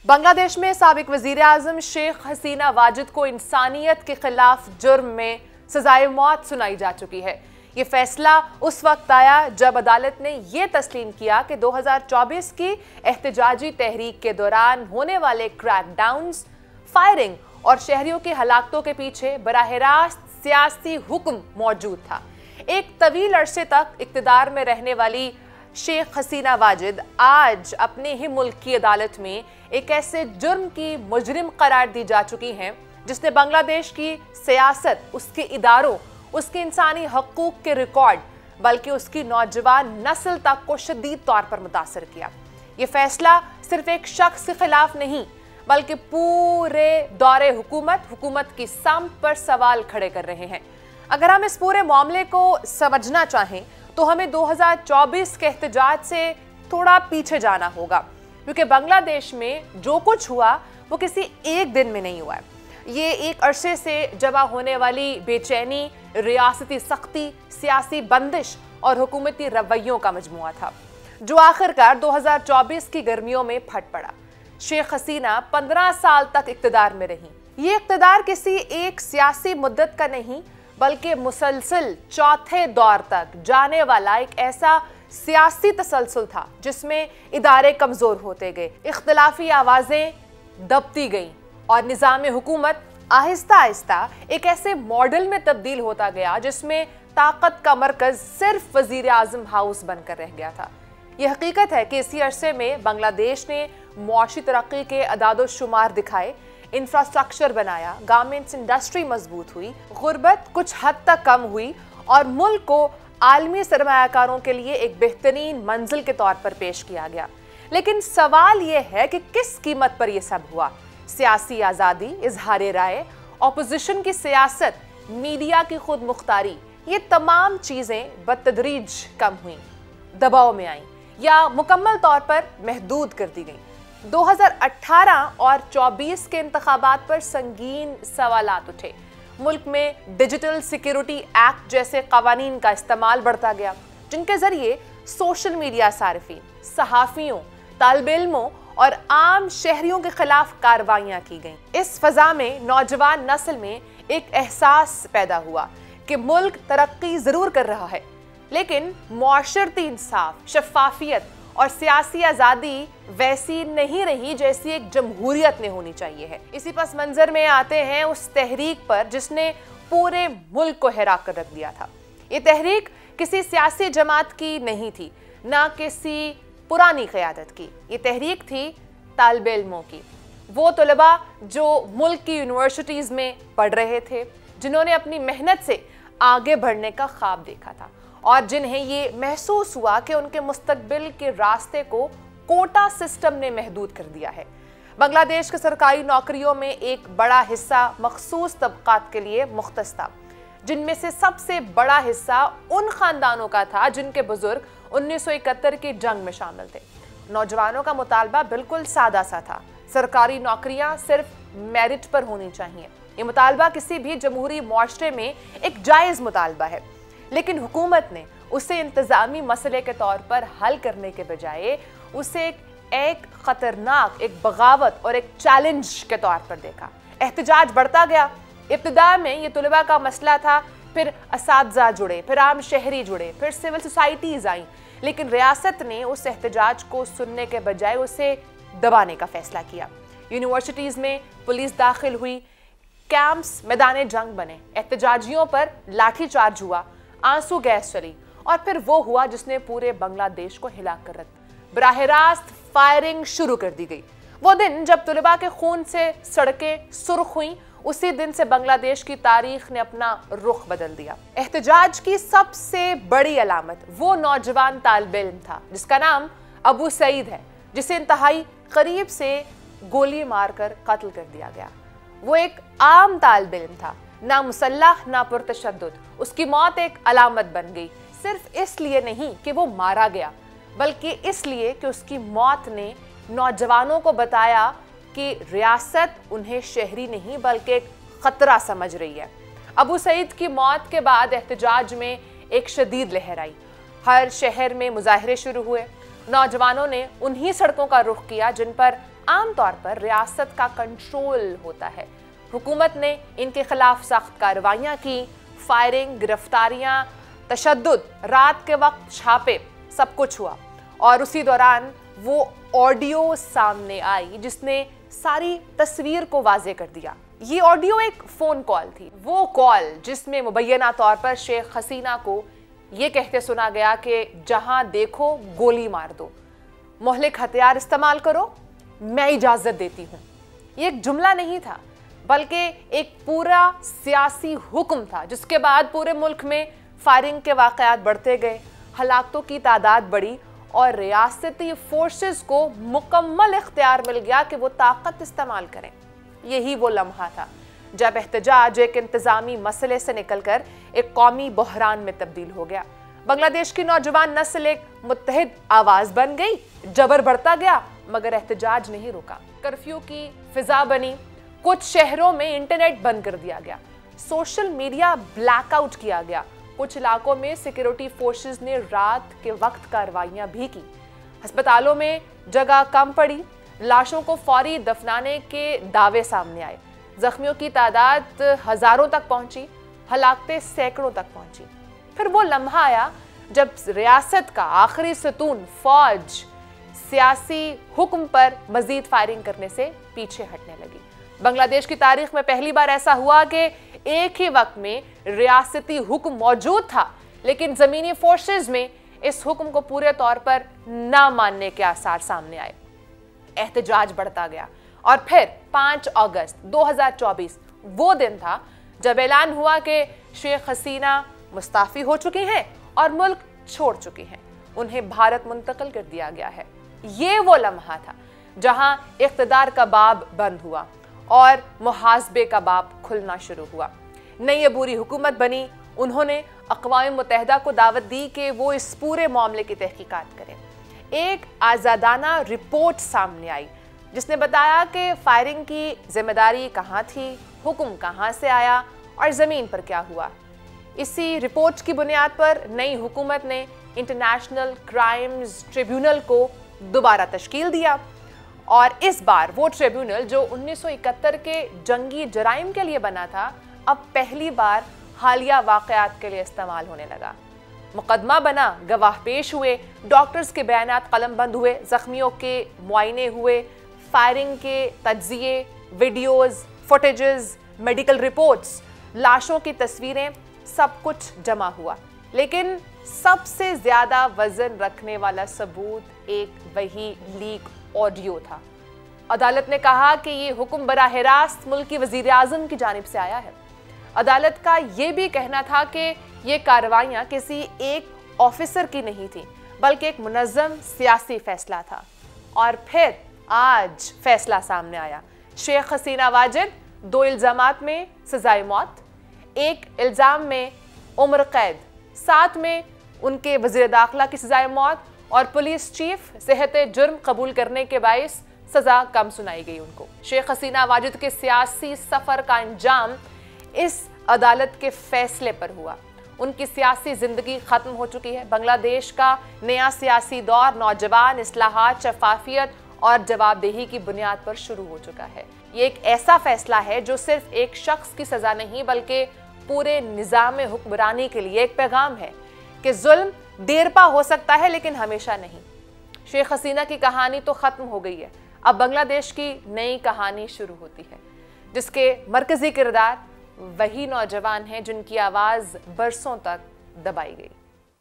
बांग्लादेश में साबिक वजीर आजम शेख हसीना वाजिद को इंसानियत के खिलाफ जुर्म में सजाए मौत सुनाई जा चुकी है। ये फैसला उस वक्त आया जब अदालत ने यह तस्लीम किया कि 2024 की एहतजाजी तहरीक के दौरान होने वाले क्रैकडाउन्स, फायरिंग और शहरियों की हलाकतों के पीछे बराह रास्त सियासी हुक्म मौजूद था। एक तवील अरसे तक इक्तदार में रहने वाली शेख हसीना वाजिद आज अपने ही मुल्क की अदालत में एक ऐसे जुर्म की मुजरिम करार दी जा चुकी हैं जिसने बांग्लादेश की सियासत, उसके इदारों, उसके इंसानी हकूक के रिकॉर्ड, बल्कि उसकी नौजवान नस्ल तक को शदीद तौर पर मुतासर किया। ये फैसला सिर्फ एक शख्स के खिलाफ नहीं बल्कि पूरे दौरे हुकूमत की समत पर सवाल खड़े कर रहे हैं। अगर हम इस पूरे मामले को समझना चाहें तो हमें 2024 के एहतजाज से थोड़ा पीछे जाना होगा, क्योंकि बांग्लादेश में जो कुछ हुआ वो किसी एक दिन में नहीं हुआ है। ये एक अरसे से जमा होने वाली बेचैनी, रियासती सख्ती, सियासी बंदिश और हुकूमती रवैयों का मजमुआ था जो आखिरकार 2024 की गर्मियों में फट पड़ा। शेख हसीना 15 साल तक इक्तदार में रही। ये इक्तदार किसी एक सियासी मुद्दत का नहीं बल्कि मुसलसल चौथे दौर तक जाने वाला एक ऐसा सियासी तसलसल था जिसमें इदारे कमजोर होते गए, इख्तिलाफी आवाजें दबती गईं और निज़ाम हुकूमत आहिस्ता आहिस्ता एक ऐसे मॉडल में तब्दील होता गया जिसमें ताकत का मरकज सिर्फ वजीर आजम हाउस बनकर रह गया था। यह हकीकत है कि इसी अरसे में बांग्लादेश ने मुआशी तरक्की के अदादो शुमार दिखाए, इंफ्रास्ट्रक्चर बनाया, गारमेंट्स इंडस्ट्री मजबूत हुई, गुर्बत कुछ हद तक कम हुई और मुल्क को आलमी सरमायाकारों के लिए एक बेहतरीन मंजिल के तौर पर पेश किया गया। लेकिन सवाल यह है कि किस कीमत पर यह सब हुआ? सियासी आज़ादी, इजहार राय, ऑपोजिशन की सियासत, मीडिया की खुद मुख्तारी, ये तमाम चीज़ें बतदरीज कम हुई, दबाव में आईं या मुकम्मल तौर पर महदूद कर दी गई। 2018 और 24 के इंतखाबात पर संगीन सवालात उठे। मुल्क में डिजिटल सिक्योरिटी एक्ट जैसे कवानीन का इस्तेमाल बढ़ता गया जिनके जरिए सोशल मीडिया सारिफीन, सहाफ़ियों, तालिब इल्मों और आम शहरियों के खिलाफ कार्रवाइयां की गईं। इस फजा में नौजवान नस्ल में एक एहसास पैदा हुआ कि मुल्क तरक्की जरूर कर रहा है लेकिन मुआशरती इंसाफ, शफाफियत और सियासी आज़ादी वैसी नहीं रही जैसी एक जमहूरियत में होनी चाहिए है। इसी पस मंजर में आते हैं उस तहरीक पर जिसने पूरे मुल्क को हैरा कर रख दिया था। ये तहरीक किसी सियासी जमात की नहीं थी, ना किसी पुरानी क़यादत की। ये तहरीक थी तालिब इल्मों की, वो तलबा जो मुल्क की यूनिवर्सिटीज़ में पढ़ रहे थे, जिन्होंने अपनी मेहनत से आगे बढ़ने का ख्वाब देखा था और जिन्हें ये महसूस हुआ कि उनके मुस्तकबिल के रास्ते को कोटा सिस्टम ने महदूद कर दिया है। बांग्लादेश के सरकारी नौकरियों में एक बड़ा हिस्सा मखसूस तबकात के लिए मुख्तस था, जिनमें से सबसे बड़ा हिस्सा उन खानदानों का था जिनके बुजुर्ग 1971 की जंग में शामिल थे। नौजवानों का मुतालबा बिल्कुल सादा सा था, सरकारी नौकरियां सिर्फ मेरिट पर होनी चाहिए। ये मुतालबा किसी भी जमहूरी मुआशरे में एक जायज़ मुतालबा है, लेकिन हुकूमत ने उसे इंतज़ामी मसले के तौर पर हल करने के बजाय उसे एक खतरनाक, एक बगावत और एक चैलेंज के तौर पर देखा। एहतजाज बढ़ता गया। इब्तिदा में ये तलबा का मसला था, फिर असातिज़ा जुड़े, फिर आम शहरी जुड़े, फिर सिविल सोसाइटीज़ आईं, लेकिन रियासत ने उस एहतजाज को सुनने के बजाय उसे दबाने का फैसला किया। यूनिवर्सिटीज़ में पुलिस दाखिल हुई, कैंप्स मैदान जंग बने, एहतजाजियों पर लाठीचार्ज हुआ, आंसू गैस चली और फिर वो हुआ जिसने पूरे बांग्लादेश को हिला कर रख दिया। बराह रास्त फायरिंग शुरू कर दी गई। वो दिन जब तलबा के खून से सड़कें सुर्ख हुई, उसी दिन से बांग्लादेश की तारीख ने अपना रुख बदल दिया। एहतजाज की सबसे बड़ी अलामत वो नौजवान तालिब इल्म था जिसका नाम अबू सईद है, जिसे इंतहाई करीब से गोली मारकर कत्ल कर दिया गया। वो एक आम तालिब इल्म था, ना मुसल्लह ना पुरतशद्दुद। उसकी मौत एक अलामत बन गई, सिर्फ इसलिए नहीं कि वो मारा गया बल्कि इसलिए कि उसकी मौत ने नौजवानों को बताया कि रियासत उन्हें शहरी नहीं बल्कि एक खतरा समझ रही है। अबू सईद की मौत के बाद एहतजाज में एक शदीद लहर आई। हर शहर में मुजाहरे शुरू हुए। नौजवानों ने उन्हीं सड़कों का रुख किया जिन पर आमतौर पर रियासत का कंट्रोल होता है। हुकूमत ने इनके खिलाफ सख्त कार्रवाइयां की, फायरिंग, गिरफ्तारियां, तशद्दुद, रात के वक्त छापे, सब कुछ हुआ। और उसी दौरान वो ऑडियो सामने आई जिसने सारी तस्वीर को वाजे कर दिया। ये ऑडियो एक फोन कॉल थी, वो कॉल जिसमें मुबैना तौर पर शेख हसीना को ये कहते सुना गया कि जहां देखो गोली मार दो, मोहलिक हथियार इस्तेमाल करो, मैं इजाजत देती हूं। ये एक जुमला नहीं था बल्कि एक पूरा सियासी हुक्म था, जिसके बाद पूरे मुल्क में फायरिंग के वाकयात बढ़ते गए, हलाकतों की तादाद बढ़ी और रियासती फोर्सेस को मुकम्मल इख्तियार मिल गया कि वो ताकत इस्तेमाल करें। यही वो लम्हा था जब एहतजाज एक इंतजामी मसले से निकलकर एक कौमी बहरान में तब्दील हो गया। बांग्लादेश की नौजवान नस्ल एक मुत्तहिद आवाज बन गई, जबर बढ़ता गया मगर एहतजाज नहीं रुका। कर्फ्यू की फिजा बनी, कुछ शहरों में इंटरनेट बंद कर दिया गया, सोशल मीडिया ब्लैकआउट किया गया, कुछ इलाकों में सिक्योरिटी फोर्सेस ने रात के वक्त कार्रवाइयां भी की। अस्पतालों में जगह कम पड़ी, लाशों को फौरी दफनाने के दावे सामने आए, जख्मियों की तादाद हजारों तक पहुंची, हलाकतें सैकड़ों तक पहुंची। फिर वो लम्हा आया जब रियासत का आखिरी सतून फौज सियासी हुक्म पर मजीद फायरिंग करने से पीछे हटने लगी। बांग्लादेश की तारीख में पहली बार ऐसा हुआ कि एक ही वक्त में रियासती हुक्म मौजूद था लेकिन जमीनी फोर्सेस में इस हुक्म को पूरे तौर पर ना मानने के आसार सामने आए। एहतजाज बढ़ता गया और फिर 5 अगस्त 2024 वो दिन था जब ऐलान हुआ कि शेख हसीना मुस्ताफी हो चुकी हैं और मुल्क छोड़ चुकी हैं, उन्हें भारत मुंतकिल कर दिया गया है। ये वो लम्हा था जहां इख्तिदार का बाब बंद हुआ और मुहासबे का बाब खुलना शुरू हुआ। नई अबूरी हुकूमत बनी, उन्होंने अक़वाम मुत्तहिदा को दावत दी कि वो इस पूरे मामले की तहकीकात करें। एक आज़ादाना रिपोर्ट सामने आई जिसने बताया कि फायरिंग की जिम्मेदारी कहाँ थी, हुक्म कहाँ से आया और ज़मीन पर क्या हुआ। इसी रिपोर्ट की बुनियाद पर नई हुकूमत ने इंटरनेशनल क्राइम्स ट्रिब्यूनल को दोबारा तश्कील दिया और इस बार वो ट्रिब्यूनल जो 1971 के जंगी जराइम के लिए बना था, अब पहली बार हालिया वाकयात के लिए इस्तेमाल होने लगा। मुकदमा बना, गवाह पेश हुए, डॉक्टर्स के बयानात कलमबंद हुए, जख्मियों के मुआयने हुए, फायरिंग के तज्जिए, वीडियोस, फुटेजेस, मेडिकल रिपोर्ट्स, लाशों की तस्वीरें, सब कुछ जमा हुआ। लेकिन सबसे ज्यादा वजन रखने वाला सबूत एक वही लीक ऑडियो था। अदालत ने कहा कि ये हुक्म बराह रास्त मुल्क की वजीर आज़म की जानिब से आया है। अदालत का ये भी कहना था कि ये कार्रवाइयां किसी एक ऑफिसर की नहीं थी बल्कि एक मुनज़्ज़म सियासी फैसला था। और फिर आज फैसला सामने आया। शेख हसीना वाजिद 2 इल्जामात में सजाए मौत, 1 इल्जाम में उम्र कैद, साथ में उनके वज़ीर दाखिला की सजाए मौत और पुलिस चीफ सेहत जुर्म कबूल करने के बाइस सजा कम सुनाई गई उनको। शेख हसीना वाजिद के सियासी सफर का अंजाम इस अदालत के फैसले पर हुआ। उनकी सियासी जिंदगी खत्म हो चुकी है। बांग्लादेश का नया सियासी दौर नौजवान, इस्लाहात, शफाफियत और जवाबदेही की बुनियाद पर शुरू हो चुका है। ये एक ऐसा फैसला है जो सिर्फ एक शख्स की सजा नहीं बल्कि पूरे निज़ाम हुक्मरानी के लिए एक पैगाम है कि जुल्म देरपा हो सकता है लेकिन हमेशा नहीं। शेख हसीना की कहानी तो खत्म हो गई है, अब बांग्लादेश की नई कहानी शुरू होती है जिसके मरकजी किरदार वही नौजवान हैं जिनकी आवाज़ बरसों तक दबाई गई।